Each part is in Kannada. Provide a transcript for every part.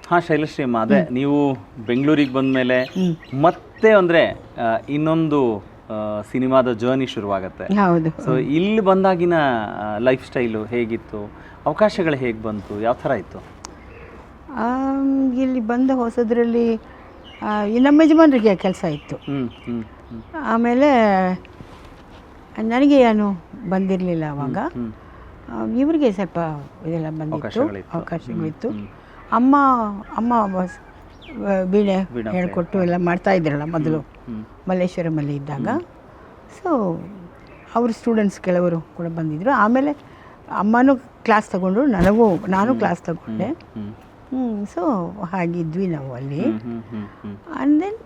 ಹಾಂ ಶೈಲಶ್ರೀ ಅಮ್ಮ, ಅದೇ ನೀವು ಬೆಂಗಳೂರಿಗೆ ಬಂದ ಮೇಲೆ ಮತ್ತೆ ಅಂದರೆ ಇನ್ನೊಂದು ಸಿನಿಮಾದ ಜರ್ನಿ ಶುರುವಾಗತ್ತೆ. ಹೌದು. ಸೊ ಇಲ್ಲಿ ಬಂದಾಗಿನ ಲೈಫ್ ಸ್ಟೈಲು ಹೇಗಿತ್ತು, ಅವಕಾಶಗಳು ಹೇಗೆ ಬಂತು, ಯಾವ ಥರ ಇತ್ತು? ಇಲ್ಲಿ ಬಂದ ಹೊಸದ್ರಲ್ಲಿ ನಮ್ಮ ಯಜಮಾನರಿಗೆ ಕೆಲಸ ಇತ್ತು. ಆಮೇಲೆ ನನಗೆ ಏನು ಬಂದಿರಲಿಲ್ಲ ಅವಾಗ. ಇವರಿಗೆ ಸ್ವಲ್ಪ ಇದೆಲ್ಲ ಬಂದಿತ್ತು, ಅವಕಾಶಗಳಿತ್ತು. ಅಮ್ಮ ವೀಣೆ ಹೇಳ್ಕೊಟ್ಟು ಎಲ್ಲ ಮಾಡ್ತಾ ಇದ್ರಲ್ಲ ಮೊದಲು ಮಲ್ಲೇಶ್ವರಮಲ್ಲಿ ಇದ್ದಾಗ. ಸೊ ಅವ್ರ ಸ್ಟೂಡೆಂಟ್ಸ್ ಕೆಲವರು ಕೂಡ ಬಂದಿದ್ದರು. ಆಮೇಲೆ ಅಮ್ಮನೂ ಕ್ಲಾಸ್ ತಗೊಂಡ್ರು, ನಾನು ಕ್ಲಾಸ್ ತಗೊಂಡೆ. ಸೊ ಹಾಗಿದ್ವಿ ನಾವು ಅಲ್ಲಿ. ಆ್ಯಂಡ್ ದೆನ್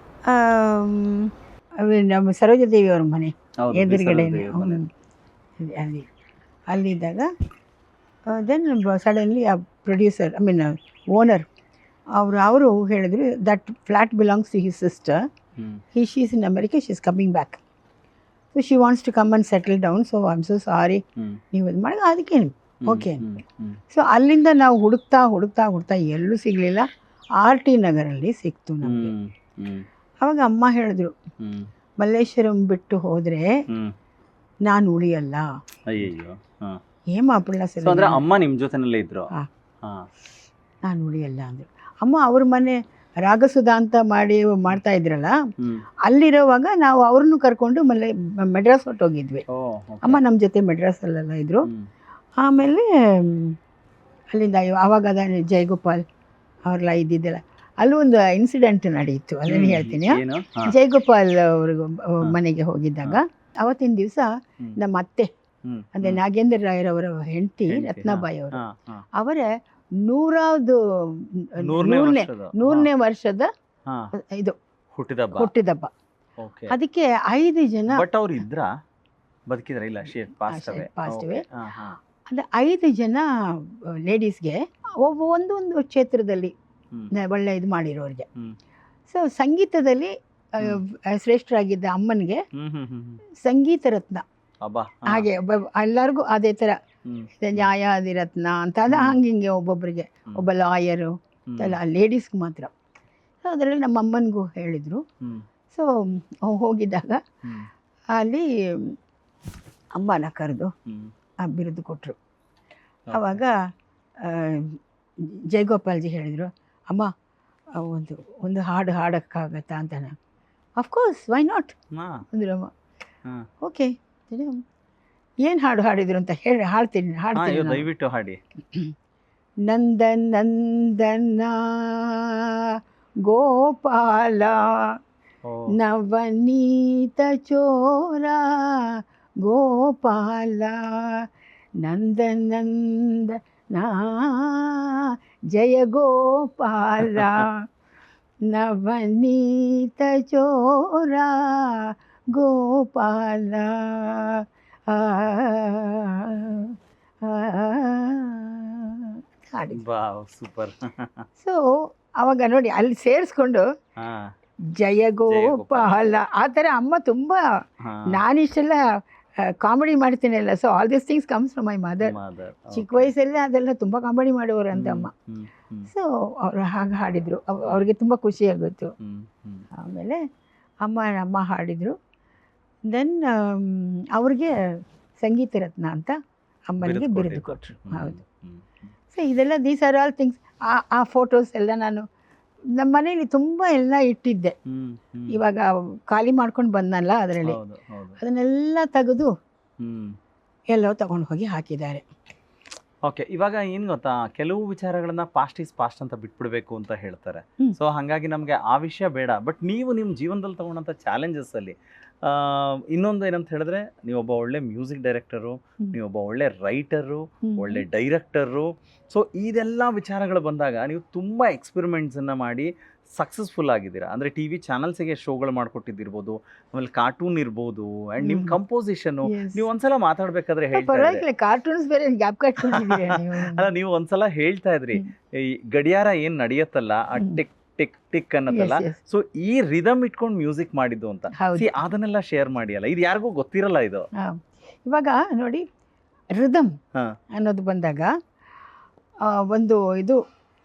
ನಮ್ಮ ಸರೋಜಾದೇವಿ ಅವ್ರ ಮನೆ ಎದುರುಗಡೆ ಅಲ್ಲಿದ್ದಾಗ ದೆನ್ ಸಡನ್ಲಿ ಆ ಪ್ರೊಡ್ಯೂಸರ್ ಓನರ್ ಅವರು ಹೇಳಿದ್ರು that flat belongs to his sister. She is in America, she is coming back. So she wants to come and settle down. So I am so sorry, ನೀವು ಇದು ಮಾಡಿ ಅದಕ್ಕೆ ಓಕೆ. ಸೊ ಅಲ್ಲಿಂದ ನಾವು ಹುಡುಕ್ತಾ ಎಲ್ಲೂ ಸಿಗಲಿಲ್ಲ. RT ನಗರಲ್ಲಿ ಸಿಕ್ತು ನಮಗೆ. ಅವಾಗ ಅಮ್ಮ ಹೇಳಿದ್ರು, ಮಲ್ಲೇಶ್ವರಂ ಬಿಟ್ಟು ಹೋದರೆ ನಾನು ಉಳಿಯಲ್ಲ. ಏಮ ಅಪ್ಪಳ ಸರಿ, ಅಮ್ಮ ನಿಮ್ಮ ಜೊತೆನಲ್ಲೇ ಇದ್ರು. ನಾನು ಉಳಿಯಲ್ಲ ಅಂದರು. ಅಮ್ಮ ಅವ್ರ ಮನೆ ರಾಗಸುಧಾ ಅಂತ ಮಾಡ್ತಾ ಇದ್ರಲ್ಲ, ಅಲ್ಲಿರೋವಾಗ ನಾವು ಅವ್ರನ್ನೂ ಕರ್ಕೊಂಡು ಮೆಡ್ರಾಸ್ ಹೊಟ್ಟೋಗಿದ್ವಿ. ಅಮ್ಮ ನಮ್ಮ ಜೊತೆ ಮೆಡ್ರಾಸಲ್ಲೆಲ್ಲ ಇದ್ದರು. ಆಮೇಲೆ ಅಲ್ಲಿಂದ ಆವಾಗ ಜಯಗೋಪಾಲ್ ಅವ್ರೆಲ್ಲ ಇದ್ದಿದ್ದೆಲ್ಲ ಅಲ್ಲೂ ಒಂದು ಇನ್ಸಿಡೆಂಟ್ ನಡೆಯಿತು, ಅದನ್ನು ಹೇಳ್ತೀನಿ. ಜಯಗೋಪಾಲ್ ಅವ್ರಿಗೆ ಮನೆಗೆ ಹೋಗಿದ್ದಾಗ ಅವತ್ತಿನ ದಿವಸ ನಮ್ಮ ಅತ್ತೆ ಅಂದರೆ ನಾಗೇಂದ್ರ ರಾಯರವರ ಹೆಂಡತಿ ರತ್ನಾಬಾಯಿ ಅವರು ಅವರ 100ನೇ ವರ್ಷದ ಇದು ಹುಟ್ಟಿದಬ್ಬ. ಅದಕ್ಕೆ 5 ಜನ ಬದುಕಿದ್ರೆ ಇಲ್ಲ, ಪಾಸ್ಟ್ ಅವೇ. ಅಂದರೆ 5 ಜನ ಲೇಡೀಸ್ಗೆ ಒಂದೊಂದು ಕ್ಷೇತ್ರದಲ್ಲಿ ಒಳ್ಳೆ ಇದು ಮಾಡಿರೋರಿಗೆ. ಸೊ ಸಂಗೀತದಲ್ಲಿ ಶ್ರೇಷ್ಠರಾಗಿದ್ದ ಅಮ್ಮನಿಗೆ ಸಂಗೀತ ರತ್ನ, ಹಾಗೆ ಎಲ್ಲರಿಗೂ ಅದೇ ಥರ ನ್ಯಾಯಾಧಿ ರತ್ನ ಅಂತ ಅದ ಹಂಗೆ ಒಬ್ಬೊಬ್ಬರಿಗೆ, ಒಬ್ಬ ಲಾಯರು ಎಲ್ಲ ಲೇಡೀಸ್ಗೆ ಮಾತ್ರ. ಸೊ ಅದರಲ್ಲಿ ನಮ್ಮ ಅಮ್ಮನಿಗೂ ಹೇಳಿದರು. ಸೊ ಹೋಗಿದ್ದಾಗ ಅಲ್ಲಿ ಅಮ್ಮನ ಕರೆದು ಆ ಬಿರುದು ಕೊಟ್ಟರು. ಆವಾಗ ಜಯಗೋಪಾಲ್ಜಿ ಹೇಳಿದರು, ಅಮ್ಮ ಒಂದು ಹಾಡೋಕ್ಕಾಗತ್ತಾ ಅಂತಾನೆ. ಅಫ್ಕೋರ್ಸ್, ವೈ ನಾಟ್ ಅಂದ್ರು ಅಮ್ಮ. ಓಕೆ, ಏನು ಹಾಡಿದ್ರು ಅಂತ ಹಾಡ್ತೀನಿ ದಯವಿಟ್ಟು ಹಾಡಿ. ನಂದನ ಗೋಪಾಲ ನವನೀತ ಚೋರ ಗೋಪಾಲ ನಂದನ ಜಯ ಗೋಪಾಲ ನವನೀತ ಚೋರ ಗೋಪಾಲ. ಸೂಪರ್. ಸೊ ಅವಾಗ ನೋಡಿ ಅಲ್ಲಿ ಸೇರಿಸ್ಕೊಂಡು ಜಯ ಗೋಪಾಲ ಆ ಥರ ಅಮ್ಮ ತುಂಬ, ನಾನಿಷ್ಟೆಲ್ಲ ಕಾಮಿಡಿ ಮಾಡ್ತೀನಲ್ಲ. So all this things comes from my mother. ಚಿಕ್ಕ ವಯಸ್ಸಲ್ಲೇ ಅದೆಲ್ಲ ತುಂಬ ಕಾಮಿಡಿ ಮಾಡೋರು ಅಂತ ಅಮ್ಮ. ಸೊ ಅವರು ಹಾಗೆ ಹಾಡಿದರು, ಅವ್ರಿಗೆ ತುಂಬ ಖುಷಿಯಾಗಿತ್ತು. ಆಮೇಲೆ ಅಮ್ಮ ಹಾಡಿದರು. ದೆನ್ ಅವ್ರಿಗೆ ಸಂಗೀತ ರತ್ನ ಅಂತ ಅಮ್ಮನಿಗೆ ಬಿರುದು ಕೊಟ್ಟರು. ಹೌದು. ಸೊ ಇದೆಲ್ಲ ದೀಸ್ ಆರ್ ಆಲ್ ಥಿಂಗ್ಸ್. ಆ ಫೋಟೋಸ್ ಎಲ್ಲ ನಾನು ನಮ್ಮ ಮನೇಲಿ ತುಂಬ ಎಲ್ಲ ಇಟ್ಟಿದ್ದೆ. ಇವಾಗ ಖಾಲಿ ಮಾಡ್ಕೊಂಡು ಬಂದನಲ್ಲ ಅದರಲ್ಲಿ, ಅದನ್ನೆಲ್ಲ ತೆಗೆದು ಎಲ್ಲೋ ತಗೊಂಡು ಹೋಗಿ ಹಾಕಿದ್ದಾರೆ. ಓಕೆ, ಇವಾಗ ಏನು ಗೊತ್ತಾ, ಕೆಲವು ವಿಚಾರಗಳನ್ನ ಪಾಸ್ಟ್ ಈಸ್ ಪಾಸ್ಟ್ ಅಂತ ಬಿಟ್ಬಿಡ್ಬೇಕು ಅಂತ ಹೇಳ್ತಾರೆ. ಸೊ ಹಾಗಾಗಿ ನಮಗೆ ಆ ವಿಷಯ ಬೇಡ. ಬಟ್ ನೀವು ನಿಮ್ಮ ಜೀವನದಲ್ಲಿ ತಗೊಂಡಂಥ ಚಾಲೆಂಜಸ್ಸಲ್ಲಿ ಇನ್ನೊಂದು ಏನಂತ ಹೇಳಿದ್ರೆ, ನೀವೊಬ್ಬ ಒಳ್ಳೆ ಮ್ಯೂಸಿಕ್ ಡೈರೆಕ್ಟರು, ನೀವೊಬ್ಬ ಒಳ್ಳೆ ರೈಟರು, ಒಳ್ಳೆ ಡೈರೆಕ್ಟರು. ಸೊ ಇದೆಲ್ಲ ವಿಚಾರಗಳು ಬಂದಾಗ ನೀವು ತುಂಬ ಎಕ್ಸ್ಪೆರಿಮೆಂಟ್ಸನ್ನು ಮಾಡಿ ಸಕ್ಸಸ್ಫುಲ್ ಆಗಿದ್ದೀರಾ. ಅಂದರೆ ಟಿ ವಿ ಚಾನಲ್ಸಿಗೆ ಶೋಗಳು ಮಾಡಿಕೊಟ್ಟಿದ್ದಿರ್ಬೋದು, ಆಮೇಲೆ ಕಾರ್ಟೂನ್ ಇರ್ಬೋದು, ಆ್ಯಂಡ್ ನಿಮ್ಮ ಕಂಪೋಸಿಷನ್ನು. ನೀವು ಒಂದ್ಸಲ ಮಾತಾಡಬೇಕಾದ್ರೆ ಕಾರ್ಟೂನ್ಸ್ ಬೇರೆ ಅಲ್ಲ, ನೀವು ಒಂದ್ಸಲ ಹೇಳ್ತಾ ಇದ್ರಿ, ಈ ಗಡಿಯಾರ ಏನು ನಡೆಯುತ್ತಲ್ಲ ಆ ಟಿಕ್ ಟಿಕ್ ಟಿಕ್ ಅನ್ನತ್ತಲ್ಲ, ಸೊ ಈ ರಿದಮ್ ಇಟ್ಕೊಂಡು ಮ್ಯೂಸಿಕ್ ಮಾಡಿದ್ದು ಅಂತ. ಅದನ್ನೆಲ್ಲ ಶೇರ್ ಮಾಡಿ ಅಲ್ಲ, ಇದು ಯಾರಿಗೂ ಗೊತ್ತಿರಲ್ಲ ಇದು. ಇವಾಗ ನೋಡಿ, ರಿದಮ್ ಅನ್ನೋದು ಬಂದಾಗ ಒಂದು ಇದು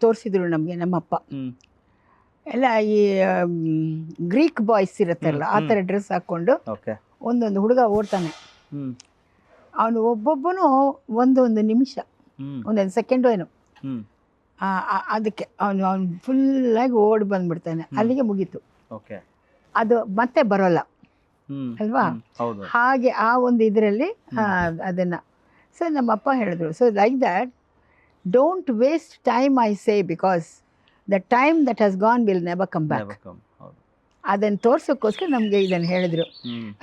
ತೋರಿಸಿದ್ರು ನಮಗೆ ನಮ್ಮಪ್ಪ. ಹ್ಮ್ ಎಲ್ಲ ಈ ಗ್ರೀಕ್ ಬಾಯ್ಸ್ ಇರುತ್ತಲ್ಲ ಆ ಥರ ಡ್ರೆಸ್ ಹಾಕ್ಕೊಂಡು ಓಕೆ ಒಂದೊಂದು ಹುಡುಗ ಓಡ್ತಾನೆ. ಹ್ಮ್ ಅವನು ಒಬ್ಬೊಬ್ಬನು ಒಂದೊಂದು ನಿಮಿಷ, ಹ್ಮ್ ಒಂದೊಂದು ಸೆಕೆಂಡು ಏನು, ಹ್ಮ್ ಅದಕ್ಕೆ ಅವನು ಫುಲ್ಲಾಗಿ ಓಡಿ ಬಂದ್ಬಿಡ್ತಾನೆ. ಅಲ್ಲಿಗೆ ಮುಗೀತು. ಓಕೆ ಅದು ಮತ್ತೆ ಬರೋಲ್ಲ ಹ್ಮ್ ಅಲ್ವಾ? ಹೌದು. ಹಾಗೆ ಆ ಒಂದು ಇದರಲ್ಲಿ ಅದನ್ನು ಸೊ ನಮ್ಮಪ್ಪ ಹೇಳಿದ್ರು, so like that don't waste time I say, because the time that has gone will never come back. ಅದನ್ನು ತೋರ್ಸೋಕ್ಕೋಸ್ಕರ ನಮಗೆ ಇದನ್ನು ಹೇಳಿದ್ರು.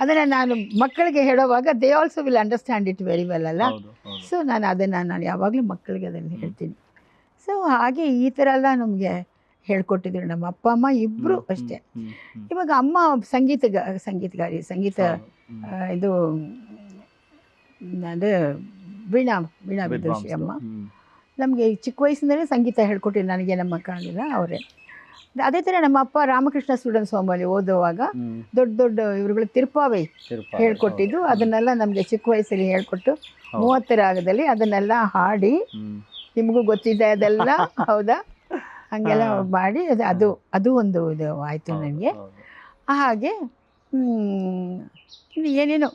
ಅದನ್ನು ನಾನು ಮಕ್ಕಳಿಗೆ ಹೇಳೋವಾಗ they also will understand it very well ಅಲ್ಲ. ಸೊ ನಾನು ಯಾವಾಗಲೂ ಮಕ್ಕಳಿಗೆ ಅದನ್ನು ಹೇಳ್ತೀನಿ. ಸೊ ಹಾಗೆ ಈ ಥರ ಎಲ್ಲ ನಮಗೆ ಹೇಳ್ಕೊಟ್ಟಿದ್ರು ನಮ್ಮ ಅಪ್ಪ ಅಮ್ಮ ಇಬ್ಬರು ಅಷ್ಟೇ. ಇವಾಗ ಅಮ್ಮ ಸಂಗೀತಗಾರಿ, ಸಂಗೀತ ಇದು ಅದೇ ವೀಣಾ ವಿದುಷಿ ಅಮ್ಮ. ನಮಗೆ ಚಿಕ್ಕ ವಯಸ್ಸಿನಲ್ಲೇ ಸಂಗೀತ ಹೇಳ್ಕೊಟ್ಟಿದ್ದು ನನಗೆ, ನಮ್ಮ ಮಕ್ಕಳಿಗೆಲ್ಲ ಅವರೇ. ಅದೇ ಥರ ನಮ್ಮ ಅಪ್ಪ ರಾಮಕೃಷ್ಣ ಸ್ಟೂಡೆಂಟ್ಸ್ ಹೋಮಲ್ಲಿ ಓದುವಾಗ ದೊಡ್ಡ ದೊಡ್ಡ ಇವ್ರುಗಳು ತಿರುಪಾವೈ ಹೇಳ್ಕೊಟ್ಟಿದ್ದು. ಅದನ್ನೆಲ್ಲ ನಮಗೆ ಚಿಕ್ಕ ವಯಸ್ಸಲ್ಲಿ ಹೇಳ್ಕೊಟ್ಟು 30 ರಾಗದಲ್ಲಿ ಅದನ್ನೆಲ್ಲ ಹಾಡಿ, ನಿಮಗೂ ಗೊತ್ತಿದೆ ಅದೆಲ್ಲ ಹೌದಾ, ಹಾಗೆಲ್ಲ ಮಾಡಿ ಅದು ಒಂದು ಇದು ಆಯಿತು ನನಗೆ. ಹಾಗೆ ಏನೇನು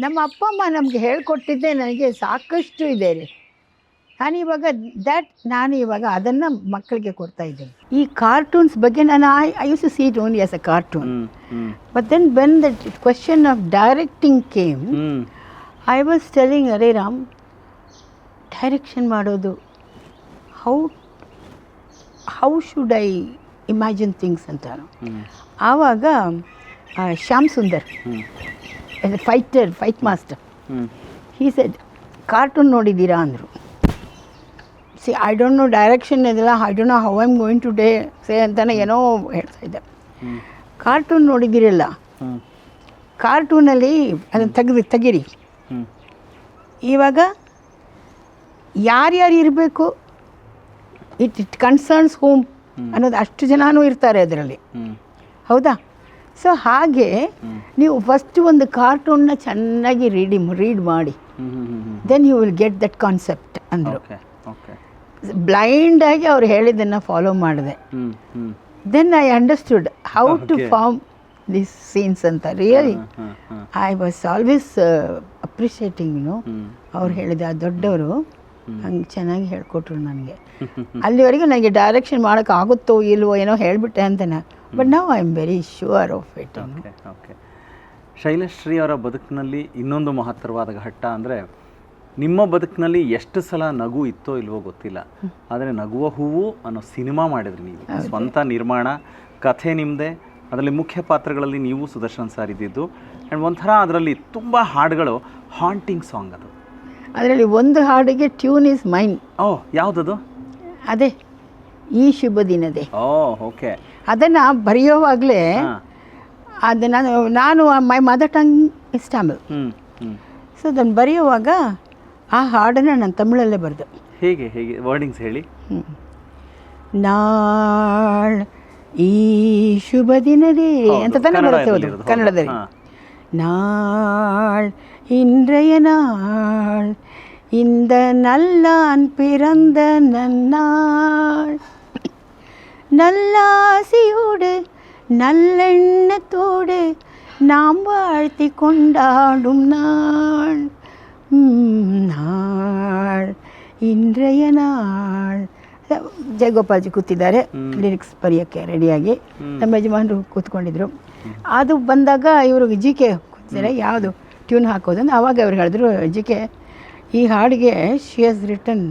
ನಮ್ಮ ಅಪ್ಪ ಅಮ್ಮ ನಮಗೆ ಹೇಳ್ಕೊಟ್ಟಿದ್ದೆ ನನಗೆ ಸಾಕಷ್ಟು ಇದೆ ರೀ. ನಾನು ಇವಾಗ ಅದನ್ನು ಮಕ್ಕಳಿಗೆ ಕೊಡ್ತಾ ಇದ್ದೇನೆ. ಈ ಕಾರ್ಟೂನ್ಸ್ ಬಗ್ಗೆ ನಾನು I used to see it only as a cartoon, but then when the question of directing came, I was telling, ಅರೇ ರಾಮ್, ಡೈರೆಕ್ಷನ್ ಮಾಡೋದು how should I imagine things ಅಂತ. ಆವಾಗ Shyam Sundar fight master, he said, cartoon ನೋಡಿದ್ದೀರಾ ಅಂದರು. See I don't know direction ಇದೆಲ್ಲ, I don't know how I am going to say ಅಂತಾನೆ ಏನೋ ಹೇಳ್ತಾ ಇದ್ದೆ. ಕಾರ್ಟೂನ್ ನೋಡಿದ್ದೀರಲ್ಲ, ಕಾರ್ಟೂನಲ್ಲಿ ಅದನ್ನು ತೆಗೀರಿ. ಇವಾಗ ಯಾರ್ಯಾರು ಇರಬೇಕು, ಇಟ್ ಕನ್ಸರ್ನ್ಸ್ ಹೋಮ್ ಅನ್ನೋದು ಅಷ್ಟು ಜನನೂ ಇರ್ತಾರೆ ಅದರಲ್ಲಿ, ಹೌದಾ? ಸೊ ಹಾಗೆ ನೀವು ಫಸ್ಟ್ ಒಂದು ಕಾರ್ಟೂನ್ನ ಚೆನ್ನಾಗಿ ರೀಡ್ ಮಾಡಿ, then you will get that concept ಅಂದರು. ಬ್ಲೈಂಡಾಗಿ ಅವ್ರು ಹೇಳಿದ್ದನ್ನು ಫಾಲೋ ಮಾಡಿದೆ. Then I understood how to form this scenes ಅಂತ. Really I was always appreciating, ಅವ್ರು ಹೇಳಿದ ಆ ದೊಡ್ಡವರು ಹಂಗೆ ಚೆನ್ನಾಗಿ ಹೇಳ್ಕೊಟ್ರು ನನಗೆ. ಅಲ್ಲಿವರೆಗೂ ನನಗೆ ಡೈರೆಕ್ಷನ್ ಮಾಡೋಕ್ಕೆ ಆಗುತ್ತೋ ಇಲ್ವೋ ಏನೋ ಹೇಳಿಬಿಟ್ಟೆ ಅಂತಾನೆ, but now I am very sure of it. Okay. Shailashree ಅವರ ಬದುಕಿನಲ್ಲಿ ಇನ್ನೊಂದು ಮಹತ್ತರವಾದ ಘಟ್ಟ ಅಂದರೆ, ನಿಮ್ಮ ಬದುಕಿನಲ್ಲಿ ಎಷ್ಟು ಸಲ ನಗು ಇತ್ತೋ ಇಲ್ವೋ ಗೊತ್ತಿಲ್ಲ, ಆದರೆ ನಗುವ ಹೂವು ಅನ್ನೋ ಸಿನಿಮಾ ಮಾಡಿದ್ರಿ ನೀವು. ಸ್ವಂತ ನಿರ್ಮಾಣ, ಕಥೆ ನಿಮ್ಮದೇ, ಅದರಲ್ಲಿ ಮುಖ್ಯ ಪಾತ್ರಗಳಲ್ಲಿ ನೀವು ಸುದರ್ಶನ್ ಸರ್ ಇದ್ದಿದ್ದು. ಆ್ಯಂಡ್ ಒಂಥರ ಅದರಲ್ಲಿ ತುಂಬ ಹಾಡುಗಳು ಹಾಂಟಿಂಗ್ ಸಾಂಗ್. ಅದರಲ್ಲಿ ಒಂದು ಹಾಡಿಗೆ ಟ್ಯೂನ್ ಈಸ್ ಮೈನ್. ಓಹ್, ಯಾವುದದು? ಅದೇ ಈ ಶುಭ ದಿನದೇ. ಓಕೆ. ಅದನ್ನು ಬರೆಯೋವಾಗಲೇ ನಾನು my mother tongue is Tamil. So ಅದನ್ನು ಬರೆಯುವಾಗ ಆ ಹಾಡನ್ನು ನಾನು ತಮಿಳಲ್ಲೇ ಬರೆದೆ. ಹೇಗೆ ವರ್ಡಿಂಗ್ಸ್ ಹೇಳಿ. ನಾಳ್ ಈ ಶುಭ ದಿನದೇ ಅಂತ ತಾನೇ ಬರುತ್ತೆ ಕನ್ನಡದಲ್ಲಿ. நாள் இன்றைய நாள் இந்த நல்லான் பிறந்த நன்னாள் நல்லாசியோடு நல்லெண்ணத்தோடு நாம் வாழ்த்தி கொண்டாடும் நாள் ನಾಳ್ ಇಂದ್ರಯ ನಾಳ್. ಜಯಗೋಪಾಲ್ಜಿ ಕೂತಿದ್ದಾರೆ ಲಿರಿಕ್ಸ್ ಬರೆಯೋಕ್ಕೆ ರೆಡಿಯಾಗಿ, ನಮ್ಮ ಯಜಮಾನರು ಕೂತ್ಕೊಂಡಿದ್ರು. ಅದು ಬಂದಾಗ ಇವರು ಜಿ ಕೆ ಕೂತಿದ್ದಾರೆ, ಯಾವುದು ಟ್ಯೂನ್ ಹಾಕೋದು ಅಂತ. ಆವಾಗ ಅವ್ರು ಹೇಳಿದ್ರು, ಜಿ ಕೆ ಈ ಹಾಡಿಗೆ ಶಿ ಹ್ಯಾಸ್ ರಿಟನ್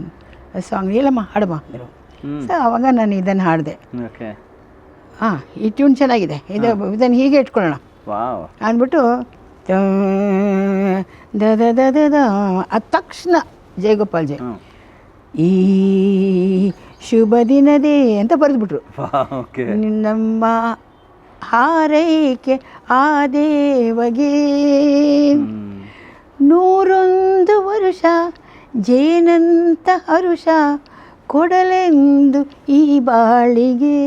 ಸಾಂಗ್, ಇಲ್ಲಮ್ಮ ಹಾಡಮ್ಮ ಅಂದರು. ಸೊ ಆವಾಗ ನಾನು ಇದನ್ನು ಹಾಡಿದೆ. ಈ ಟ್ಯೂನ್ ಚೆನ್ನಾಗಿದೆ, ಇದನ್ನು ಹೀಗೆ ಇಟ್ಕೊಳ್ಳೋಣ ಅಂದ್ಬಿಟ್ಟು ಅದ ತಕ್ಷಣ ಜಯಗೋಪಾಲ್ ಜಿ ಈ ಶುಭ ದಿನದೇ ಅಂತ ಬರೆದ್ಬಿಟ್ರು. ನಮ್ಮ ಹಾರೈಕೆ ಆ ದೇವಗೆ 101 ವರುಷ ಜೇನಂತ ಹರುಷ ಕೊಡಲೆಂದು ಈ ಬಾಳಿಗೆ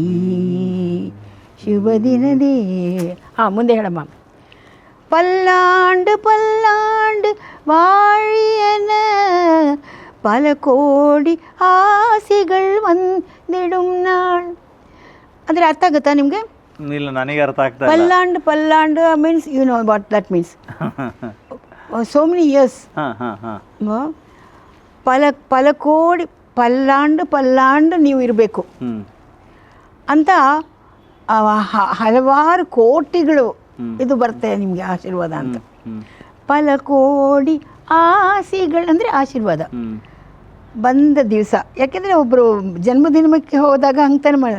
ಈ ಶುಭ ದಿನದೇ. ಮುಂದೆ ಹೇಳಮ್ಮ. பல்லாண்டு பல்லாண்டு வாழியன பல கோடி ಆಸೆಗಳು ಒಂದಿಡುಂ ನಾಳ್ ಅಂದರೆ ಅರ್ಥ ಆಗುತ್ತಾ ನಿಮಗೆ? ಇಲ್ಲ, ನನಗೆ ಅರ್ಥ ಆಗ್ತಾ ಇಲ್ಲ. ಪಲ್ಲಾಂಡ್ means you know what that means. So many years. ಪಲ ಕೋಡಿ ಪಲ್ಲಾಂಡ್ ನೀವು ಇರಬೇಕು ಅಂತ ಹಲವಾರು ಕೋಟಿಗಳು ಇದು ಬರ್ತದೆ ನಿಮಗೆ ಆಶೀರ್ವಾದ ಅಂತ. ಪಲ ಕೋಡಿ ಆಸೆಗಳು ಅಂದರೆ ಆಶೀರ್ವಾದ ಬಂದ ದಿವಸ. ಯಾಕೆಂದರೆ ಒಬ್ಬರು ಜನ್ಮದಿನಕ್ಕೆ ಹೋದಾಗ ಹಂಗ್ತಾನೆ ಮಾಡ.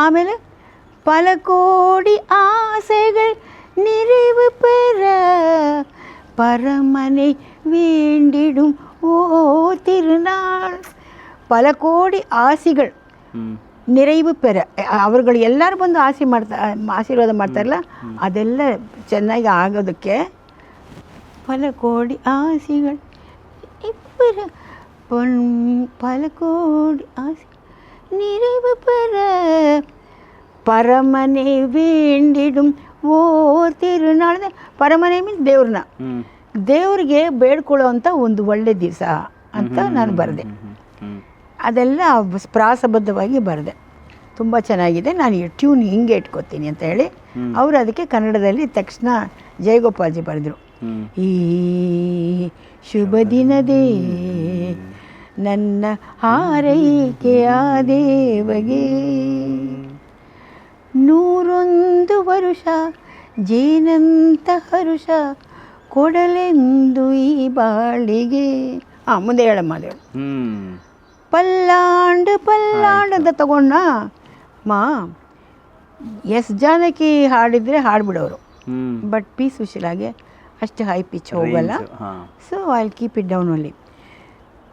ಆಮೇಲೆ பல கோடி ஆசைகள் நிறைவு பெற பரமனை வேண்டிடும் ஓ திருநாள். பல கோடி ಆಸೆಗಳು நிறைவு பெற ಅವರುಗಳು ಎಲ್ಲರೂ ಬಂದು ಆಶೀರ್ವಾದ ಮಾಡ್ತಾರಲ್ಲ, ಅದೆಲ್ಲ ಚೆನ್ನಾಗಿ ಆಗೋದಕ್ಕೆ பல கோடி ஆசைகள் இப்பற பல கோடி ஆசை நிறைவு பெற ಪರಮನೆ ವೇಂಡಿಡುಂ ಓ ತಿರುನಾಳ. ಪರಮನೆ ಮೀನ್ಸ್ ದೇವ್ರನ್ನ, ದೇವ್ರಿಗೆ ಬೇಡ್ಕೊಳ್ಳೋ ಅಂಥ ಒಂದು ಒಳ್ಳೆ ದಿವಸ ಅಂತ ನಾನು ಬರೆದೆ. ಅದೆಲ್ಲ ಪ್ರಾಸಬದ್ಧವಾಗಿ ಬರೆದೆ. ತುಂಬ ಚೆನ್ನಾಗಿದೆ. ನಾನು ಈ ಟ್ಯೂನ್ ಹಿಂಗೆ ಇಟ್ಕೋತೀನಿ ಅಂತ ಹೇಳಿ ಅವರು ಅದಕ್ಕೆ ಕನ್ನಡದಲ್ಲಿ ತಕ್ಷಣ ಜಯಗೋಪಾಲ್ಜಿ ಬರೆದರು. ಈ ಶುಭ ದಿನದೇ ನನ್ನ ಹಾರೈಕೆಯ ದೇವಗೆ 101 ವರುಷ ಜೇನಂತ ಹರುಷ ಕೊಡಲೆಂದು ಈ ಬಾಳಿಗೆ. ಮುಂದೆ ಹೇಳಮ್ಮ ಹೇಳು. ಪಲ್ಲಾಂಡ್ ಅಂತ ತಗೊಂಡ ಎಸ್ ಜಾನಕಿ ಹಾಡಿದರೆ ಹಾಡ್ಬಿಡೋರು, ಬಟ್ ಪಿ ಸುಶೀಲಾಗೆ ಅಷ್ಟು ಹೈ ಪಿಚ್ ಹೋಗಲ್ಲ. So I keep it down only.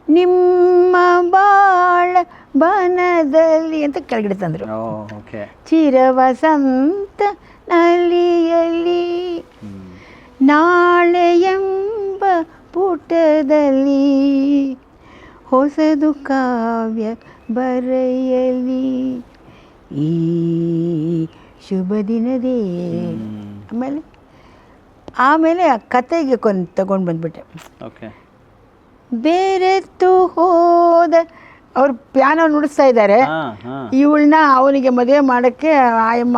ನಿಮ್ಮ ಬಾಳ ಬನದಲ್ಲಿ ಅಂತ ಕೆಳಗಡೆ ತಂದರು. ಚಿರವಸಂತ ನಲಿಯಲಿ ನಾಳೆ ಎಂಬ ಪುಟದಲ್ಲಿ ಹೊಸದು ಕಾವ್ಯ ಬರೆಯಲಿ ಈ ಶುಭ ದಿನದೇ. ಆಮೇಲೆ ಆ ಕತೆಗೆ ತಗೊಂಡು ಬಂದ್ಬಿಟ್ಟೆ. ಬೇರೆತ್ತು ಹೋದ ಅವ್ರು ಪ್ಯಾನೋ ನುಡಿಸ್ತಾ ಇದ್ದಾರೆ. ಇವಳನ್ನ ಅವನಿಗೆ ಮದುವೆ ಮಾಡೋಕ್ಕೆ ಆಯಮ್ಮ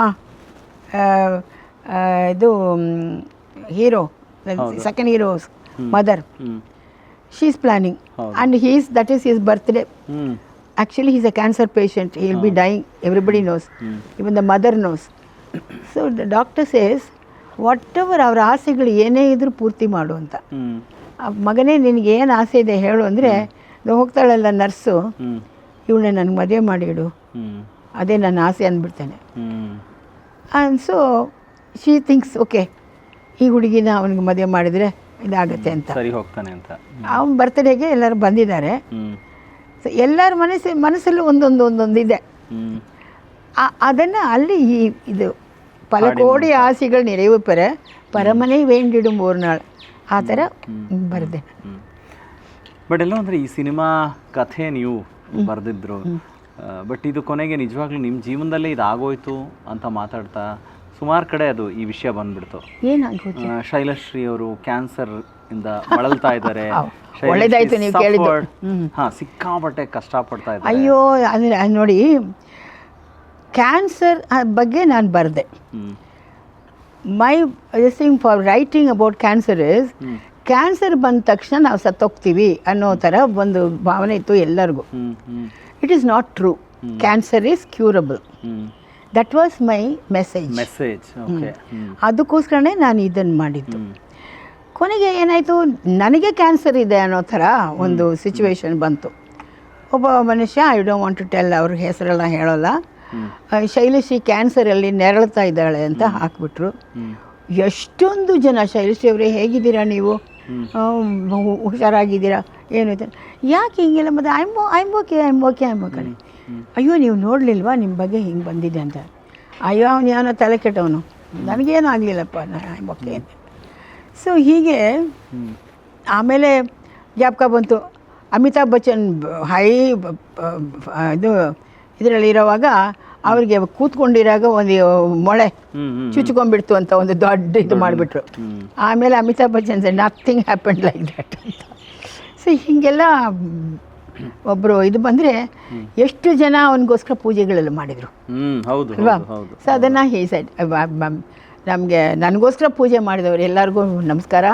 ಇದು hero, second hero mother, she is planning and that is his birthday. Actually he's a cancer patient, he will be dying, everybody knows, even the mother knows. So the doctor says whatever ಅವ್ರ ಆಸೆಗಳು ಏನೇ ಇದ್ರೂ ಪೂರ್ತಿ ಮಾಡು ಅಂತ. ಮಗನೇ ನಿನಗೆ ಏನು ಆಸೆ ಇದೆ ಹೇಳು ಅಂದರೆ ಹೋಗ್ತಾಳಲ್ಲ ನರ್ಸು, ಇವಳನ್ನ ನನಗೆ ಮದುವೆ ಮಾಡಿಡು, ಅದೇ ನನ್ನ ಆಸೆ ಅಂದ್ಬಿಡ್ತಾನೆ. And so she thinks okay, ಈ ಹುಡುಗಿನ ಅವನಿಗೆ ಮದುವೆ ಮಾಡಿದರೆ ಇದಾಗತ್ತೆ ಅಂತ ಸರಿ ಹೋಗ್ತಾನೆ ಅಂತ. ಅವನ ಬರ್ತ್ಡೇಗೆ ಎಲ್ಲರೂ ಬಂದಿದ್ದಾರೆ. ಸೊ ಎಲ್ಲರ ಮನಸ್ಸಲ್ಲೂ ಒಂದೊಂದು ಇದೆ. ಅದನ್ನು ಅಲ್ಲಿ ಇದು ಪಲ ಕೋಡಿ ಆಸೆಗಳು ನೆರವು ಪರಮನೆ ವೇಂಡಿಡು ಮೂರ್ನಾಳು ಆ ಥರ ಬರೆದೆ. ಬಟ್ ಎಲ್ಲ ಅಂದರೆ ಈ ಸಿನಿಮಾ ಕಥೆ ನೀವು ಬರೆದಿದ್ರು, ಬಟ್ ಇದು ಕೊನೆಗೆ ನಿಜವಾಗ್ಲೂ ನಿಮ್ಮ ಜೀವನದಲ್ಲೇ ಇದಾಗೋಯ್ತು ಅಂತ ಮಾತಾಡ್ತಾ ಸುಮಾರು ಕಡೆ ಅದು ಈ ವಿಷಯ ಬಂದ್ಬಿಡ್ತು. ಏನಾಗೋಯ್ತು? ಶೈಲಶ್ರೀ ಅವರು ಕ್ಯಾನ್ಸರ್ ಇಂದ ಬಳಲ್ತಾ ಇದ್ದಾರೆ. ಒಳ್ಳೇದಾಯ್ತು ನೀವು ಕೇಳಿದ್ದು. ಸಿಕ್ಕಾಪಟ್ಟೆ ಕಷ್ಟಪಡ್ತಾ ಇದ್ದಾರೆ. ಅಯ್ಯೋ ಅಂದರೆ ನೋಡಿ, ಕ್ಯಾನ್ಸರ್ ಬಗ್ಗೆ ನಾನು ಬರೆದೆ. ಮೈ thing for writing about cancer is, cancer ಬಂದ ತಕ್ಷಣ ನಾವು ಸತ್ತೋಗ್ತೀವಿ ಅನ್ನೋ ಥರ ಒಂದು ಭಾವನೆ ಇತ್ತು ಎಲ್ಲರಿಗೂ. It is not true. Cancer is curable. That was my message. ಅದಕ್ಕೋಸ್ಕರನೇ ನಾನು ಇದನ್ನು ಮಾಡಿದ್ದು. ಕೊನೆಗೆ ಏನಾಯಿತು, ನನಗೆ ಕ್ಯಾನ್ಸರ್ ಇದೆ ಅನ್ನೋ ಥರ ಒಂದು ಸಿಚುವೇಶನ್ ಬಂತು. ಒಬ್ಬ ಮನುಷ್ಯ, I don't want to tell, ಅವ್ರ ಹೆಸರೆಲ್ಲ ಹೇಳೋಲ್ಲ, ಶೈಲಶ್ರೀ ಕ್ಯಾನ್ಸರಲ್ಲಿ ನೆರಳ್ತಾ ಇದ್ದಾಳೆ ಅಂತ ಹಾಕ್ಬಿಟ್ರು. ಎಷ್ಟೊಂದು ಜನ, ಶೈಲಶ್ರೀ ಅವರೇ ಹೇಗಿದ್ದೀರಾ ನೀವು, ಹುಷಾರಾಗಿದ್ದೀರಾ, ಏನು ಯಾಕೆ ಹಿಂಗೆಲ್ಲ, ಮತ್ತು ಐಮ್ ಓಕೆ ಅಯ್ಯೋ ನೀವು ನೋಡಲಿಲ್ವಾ ನಿಮ್ಮ ಬಗ್ಗೆ ಹಿಂಗೆ ಬಂದಿದೆ ಅಂತ. ಅಯ್ಯೋ ಅವನು ಏನೋ ತಲೆ ಕೆಟ್ಟವನು, ನನಗೇನು ಆಗಲಿಲ್ಲಪ್ಪ, ಐಮ್ ಓಕೆ ಅಂತ. ಸೊ ಹೀಗೆ ಆಮೇಲೆ ಜ್ಞಾಪಕ ಬಂತು, ಅಮಿತಾಬ್ ಬಚ್ಚನ್ ಹೈ ಇದರಲ್ಲಿರೋವಾಗ ಅವ್ರಿಗೆ ಕೂತ್ಕೊಂಡಿರಾಗ ಒಂದು ಮೊಳೆ ಚುಚ್ಕೊಂಡ್ಬಿಡ್ತು ಅಂತ ಒಂದು ದೊಡ್ಡ ಇದು ಮಾಡಿಬಿಟ್ರು. ಆಮೇಲೆ Amitabh Bachchan nothing happen like that ಅಂತ. ಸೊ ಹೀಗೆಲ್ಲ ಒಬ್ಬರು ಇದು ಬಂದರೆ ಎಷ್ಟು ಜನ ಅವನಿಗೋಸ್ಕರ ಪೂಜೆಗಳೆಲ್ಲ ಮಾಡಿದರು ಹೌದು ಅಲ್ವಾ? ಹೌದು ಸೊ ಅದನ್ನು ಹೇ ಸೈಡ್ ನಮಗೆ ನನಗೋಸ್ಕರ ಪೂಜೆ ಮಾಡಿದವರು ಎಲ್ಲರಿಗೂ ನಮಸ್ಕಾರ,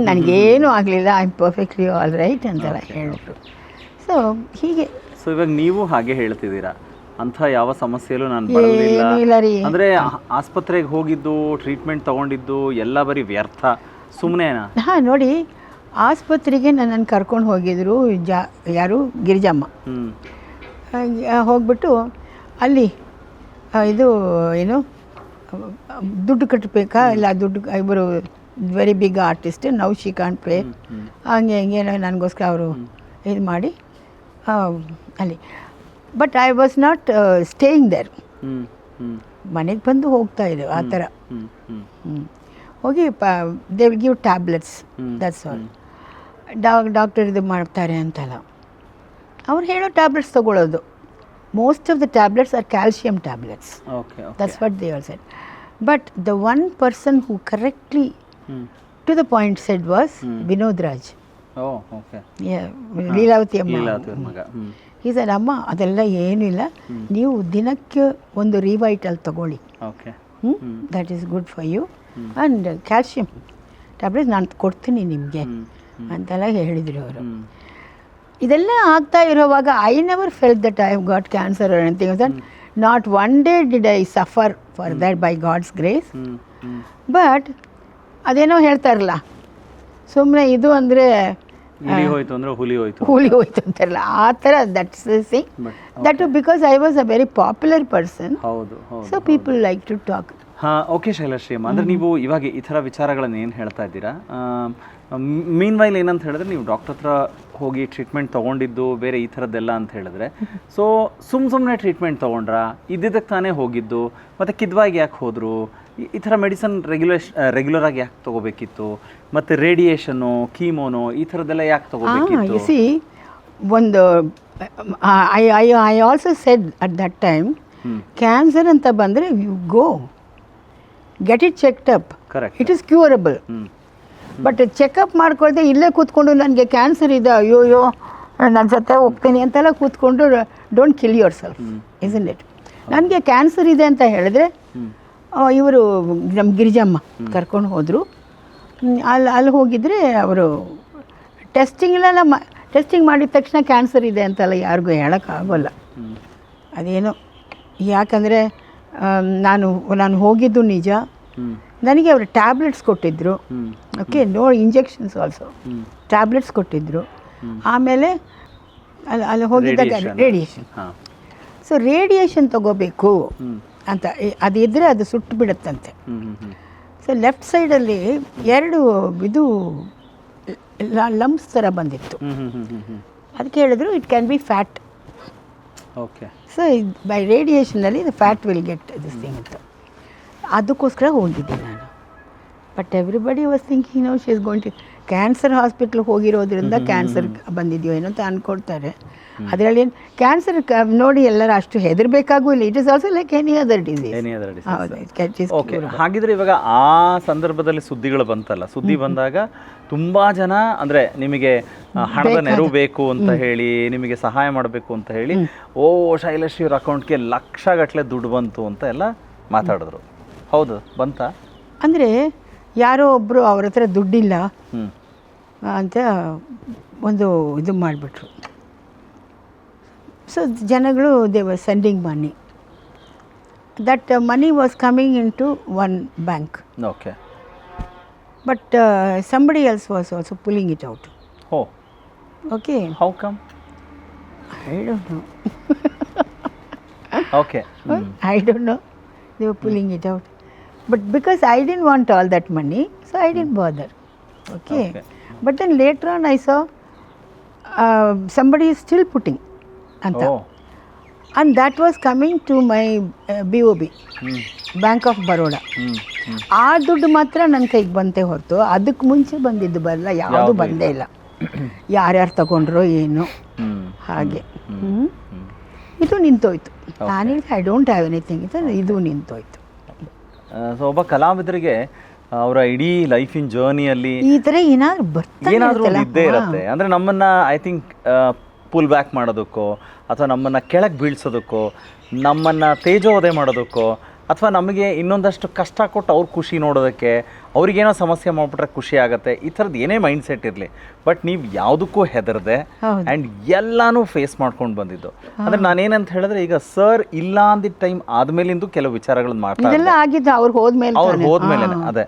ನನಗೇನು ಆಗಲಿಲ್ಲ, I am perfectly all right ಅಂತೆಲ್ಲ ಹೇಳಿದ್ರು. ಸೊ ಹೀಗೆ. ಸೊ ಇವಾಗ ನೀವು ಹಾಗೆ ಹೇಳ್ತಿದ್ದೀರಾ, ಅಂಥ ಯಾವ ಸಮಸ್ಯೆಯಲ್ಲೂ ನಾನು ಬರಲಿಲ್ಲ ಇಲ್ಲ ರೀ. ಅಂದರೆ ಆಸ್ಪತ್ರೆಗೆ ಹೋಗಿದ್ದು ಟ್ರೀಟ್ಮೆಂಟ್ ತೊಗೊಂಡಿದ್ದು ಎಲ್ಲ ಬರೀ ವ್ಯರ್ಥ, ಸುಮ್ಮನೆನಾ? ಹಾಂ ನೋಡಿ, ಆಸ್ಪತ್ರೆಗೆ ನನ್ನನ್ನು ಕರ್ಕೊಂಡು ಹೋಗಿದ್ರು ಯಾರು ಗಿರಿಜಮ್ಮ. ಹೋಗ್ಬಿಟ್ಟು ಅಲ್ಲಿ ಇದು ಏನು ದುಡ್ಡು ಕಟ್ಟಬೇಕಾ ಇಲ್ಲ ದುಡ್ಡು, ಇಬ್ಬರು very big artist, now she can't play, ಹಂಗೆ ಹಿಂಗೆ ನನಗೋಸ್ಕರ ಅವರು ಇದು ಮಾಡಿ ಅಲ್ಲಿ. But I was not staying there, ಮನೆಗೆ ಬಂದು ಹೋಗ್ತಾ ಇದೆ ಆ ಥರ. ಹೋಗಿ they will give tablets, that's all. Doctor ಇದು ಮಾಡ್ತಾರೆ ಅಂತಲ್ಲ, ಅವ್ರು ಹೇಳೋ ಟ್ಯಾಬ್ಲೆಟ್ಸ್ ತೊಗೊಳ್ಳೋದು. Most of the tablets are calcium tablets, that's what they all said. But the one person who correctly to the point said was Vinod Raj, Leelavathi ಅಮ್ಮ. ಈ ಸರ್ ಅಮ್ಮ ಅದೆಲ್ಲ ಏನೂ ಇಲ್ಲ, ನೀವು ದಿನಕ್ಕೆ ಒಂದು ರಿವೈಟಲ್ ತಗೊಳ್ಳಿ, that is good for you, and calcium tablets ನಾನು ಕೊಡ್ತೀನಿ ನಿಮಗೆ ಅಂತೆಲ್ಲ ಹೇಳಿದರು ಅವರು. ಇದೆಲ್ಲ ಆಗ್ತಾ ಇರೋವಾಗ I never felt that I have got cancer or anything that. Not one day did I suffer for that by God's grace. But ಅದೇನೋ ಹೇಳ್ತಾರಲ್ಲ, ಸುಮ್ಮನೆ ಇದು ಅಂದರೆ ಹುಲಿ ಹೋಯ್ತು ಅಂತಾರಲ್ಲ, ಆ ಥರ that's the thing. That because I was a very popular person, so people like to talk. ಹಾಂ, ಓಕೆ ಶೈಲಶ್ರೀ ಅಮ್ಮ, ಅಂದರೆ ನೀವು ಇವಾಗ ಈ ಥರ ವಿಚಾರಗಳನ್ನು ಏನು ಹೇಳ್ತಾ ಇದ್ದೀರಾ, ಮೀನ್ ವೈಲ್ ಏನಂತ ಹೇಳಿದ್ರೆ ನೀವು ಡಾಕ್ಟರ್ ಹತ್ರ ಹೋಗಿ ಟ್ರೀಟ್ಮೆಂಟ್ ತೊಗೊಂಡಿದ್ದು ಬೇರೆ ಈ ಥರದ್ದೆಲ್ಲ ಅಂತ ಹೇಳಿದ್ರೆ, ಸೊ ಸುಮ್ಮನೆ ಟ್ರೀಟ್ಮೆಂಟ್ ತೊಗೊಂಡ್ರಾ, ಇದ್ದಿದ್ದಕ್ಕೆ ತಾನೇ ಹೋಗಿದ್ದು, ಮತ್ತು ಕಿದ್ವಾಗಿ ಯಾಕೆ ಹೋದರು, ಈ ಥರ ಮೆಡಿಸನ್ ರೆಗ್ಯುಲರಾಗಿ ಯಾಕೆ ತೊಗೋಬೇಕಿತ್ತು, ಮತ್ತು ರೇಡಿಯೇಷನ್ನು ಕೀಮೋನೋ ಈ ಥರದ್ದೆಲ್ಲ ಯಾಕೆ ತೊಗೋಬೇಕಿತ್ತು? ಸಿ ಒಂದು I also said at that time, cancer ಅಂತ ಬಂದರೆ you go get it checked up, it is curable. But checkup ಮಾಡ್ಕೊಳ್ದೆ ಇಲ್ಲೇ ಕೂತ್ಕೊಂಡು ನನಗೆ ಕ್ಯಾನ್ಸರ್ ಇದೆ, ಅಯ್ಯೋಯ್ಯೋ ನನ್ನ ಜೊತೆ ಹೋಗ್ತೀನಿ ಅಂತೆಲ್ಲ ಕೂತ್ಕೊಂಡು don't kill your self, isn't it? ನನಗೆ ಕ್ಯಾನ್ಸರ್ ಇದೆ ಅಂತ ಹೇಳಿದ್ರೆ ಇವರು ನಮ್ಮ ಗಿರಿಜಮ್ಮ ಕರ್ಕೊಂಡು ಹೋದರು. ಅಲ್ಲಿ ಹೋಗಿದ್ರೆ ಅವರು ಟೆಸ್ಟಿಂಗ್ ಮಾಡಿದ ತಕ್ಷಣ ಕ್ಯಾನ್ಸರ್ ಇದೆ ಅಂತೆಲ್ಲ ಯಾರಿಗೂ ಹೇಳೋಕ್ಕಾಗೋಲ್ಲ. ಅದೇನೋ ಯಾಕಂದರೆ ನಾನು ಹೋಗಿದ್ದು ನಿಜ, ನನಗೆ ಅವರು ಟ್ಯಾಬ್ಲೆಟ್ಸ್ ಕೊಟ್ಟಿದ್ದರು. Okay, no injections also, tablets ಕೊಟ್ಟಿದ್ದರು. ಆಮೇಲೆ ಅಲ್ಲಿ ಹೋಗಿದ್ದಾಗ ರೇಡಿಯೇಷನ್, ಸೊ ರೇಡಿಯೇಷನ್ ತಗೋಬೇಕು ಅಂತ ಅದಿದ್ದರೆ ಅದು ಸುಟ್ಟು ಬಿಡುತ್ತಂತೆ. ಸೊ ಲೆಫ್ಟ್ ಸೈಡಲ್ಲಿ 2 ಇದು ಲಂಪ್ಸ್ ಥರ ಬಂದಿತ್ತು. ಅದಕ್ಕೆ ಹೇಳಿದ್ರು it can be fat. Okay, so by ರೇಡಿಯೇಷನಲ್ಲಿ the fat will get this thing ಅಂತ. ಅದಕ್ಕೋಸ್ಕರ ಹೋಗಿದ್ದೆ ನಾನು. But everybody was thinking no she is going to cancer ಹಾಸ್ಪಿಟ್ಲಿಗೆ ಹೋಗಿರೋದ್ರಿಂದ ಕ್ಯಾನ್ಸರ್ ಬಂದಿದೆಯೋ ಏನೋ ಅಂತ ಅಂದ್ಕೊಳ್ತಾರೆ. ಅದರಲ್ಲಿ ಕ್ಯಾನ್ಸರ್ ನೋಡಿ ಎಲ್ಲರೂ ಅಷ್ಟು ಹೆದರಬೇಕಾಗೂ ಇಲ್ಲ. It is also like any other disease. Okay, ಹಾಗಿದ್ರೆ ಇವಾಗ ಆ ಸಂದರ್ಭದಲ್ಲಿ ಸುದ್ದಿಗಳು ಬಂತಲ್ಲ, ಸುದ್ದಿ ಬಂದಾಗ ತುಂಬಾ ಜನ ಅಂದರೆ ನಿಮಗೆ ಹಣದ ನೆರವು ಬೇಕು ಅಂತ ಹೇಳಿ, ನಿಮಗೆ ಸಹಾಯ ಮಾಡಬೇಕು ಅಂತ ಹೇಳಿ, ಓ ಶೈಲಶ್ರೀ ಅವ್ರ ಅಕೌಂಟ್ಗೆ ಲಕ್ಷಗಟ್ಟಲೆ ದುಡ್ಡು ಬಂತು ಅಂತ ಎಲ್ಲ ಮಾತಾಡಿದ್ರು. ಹೌದು, ಬಂತ? ಅಂದರೆ ಯಾರೋ ಒಬ್ಬರು ಅವ್ರ ಹತ್ರ ದುಡ್ಡಿಲ್ಲ ಅಂತ ಒಂದು ಇದು ಮಾಡಿಬಿಟ್ರು. ಸೊ ಜನಗಳು they were sending money. That money was coming into one bank. Okay, but somebody else was also pulling it out. Oh. Okay. How come? I don't know. Okay. I don't know. They were pulling it out. But because I didn't want all that money, so I didn't bother. Okay. But then later on I saw somebody is still putting. Anta. Oh. And that was coming to my BOB, Bank of Baroda. ಆ ದುಡ್ಡು ಮಾತ್ರ ನನ್ನ ಕೈಗೆ ಬಂತೆ ಹೊರತು ಅದಕ್ಕೆ ಮುಂಚೆ ಬಂದಿದ್ದು ಬರಲ್ಲ, ಯಾವುದು ಬಂದೇ ಇಲ್ಲ. ಯಾರ್ಯಾರು ತಗೊಂಡ್ರೋ ಏನು ಹಾಗೆ. ಇದು ನಿಂತೋಯ್ತು. ನಾನು ಹೇಳಿದೆ ಐ ಡೋಂಟ್ ಹ್ಯಾವ್ ಎನಿಥಿಂಗ್, ಇದು ನಿಂತೋಯ್ತು. ಸೊ ಒಬ್ಬ ಕಲಾವಿದರಿಗೆ ಅವರ ಇಡೀ ಲೈಫಿನ ಜರ್ನಿಯಲ್ಲಿ ಈ ಥರ ಏನಾದರೂ ಬರ್ತಾ ಏನಾದರೂ ಒಂದು ಇದ್ದೇ ಇರುತ್ತೆ. ಅಂದರೆ ನಮ್ಮನ್ನು ಐ ಥಿಂಕ್ ಪುಲ್ ಬ್ಯಾಕ್ ಮಾಡೋದಕ್ಕೋ ಅಥವಾ ನಮ್ಮನ್ನು ಕೆಳಗೆ ಬೀಳ್ಸೋದಕ್ಕೋ ನಮ್ಮನ್ನು ತೇಜೋವಧೆ ಮಾಡೋದಕ್ಕೋ ಅಥವಾ ನಮಗೆ ಇನ್ನೊಂದಷ್ಟು ಕಷ್ಟ ಕೊಟ್ಟು ಅವ್ರ ಖುಷಿ ನೋಡೋದಕ್ಕೆ ಅವ್ರಿಗೇನೋ ಸಮಸ್ಯೆ ಮಾಡಿಬಿಟ್ರೆ ಖುಷಿ ಆಗುತ್ತೆ, ಈ ಥರದ್ದು ಏನೇ ಮೈಂಡ್ ಸೆಟ್ ಇರಲಿ, ಬಟ್ ನೀವು ಯಾವುದಕ್ಕೂ ಹೆದರದೆ ಆ್ಯಂಡ್ ಎಲ್ಲನೂ ಫೇಸ್ ಮಾಡ್ಕೊಂಡು ಬಂದಿದ್ದು. ಅಂದರೆ ನಾನೇನಂತ ಹೇಳಿದ್ರೆ, ಈಗ ಸರ್ ಇಲ್ಲ ಅಂದಿದ್ದ ಟೈಮ್ ಆದಮೇಲಿಂದು ಕೆಲವು ವಿಚಾರಗಳನ್ನ ಮಾಡ್ತಾ ಆಗಿದ್ದು ಅವ್ರು ಹೋದ್ಮೇಲೆ ಅವ್ರು ಹೋದ್ಮೇಲೆ ಅದೇ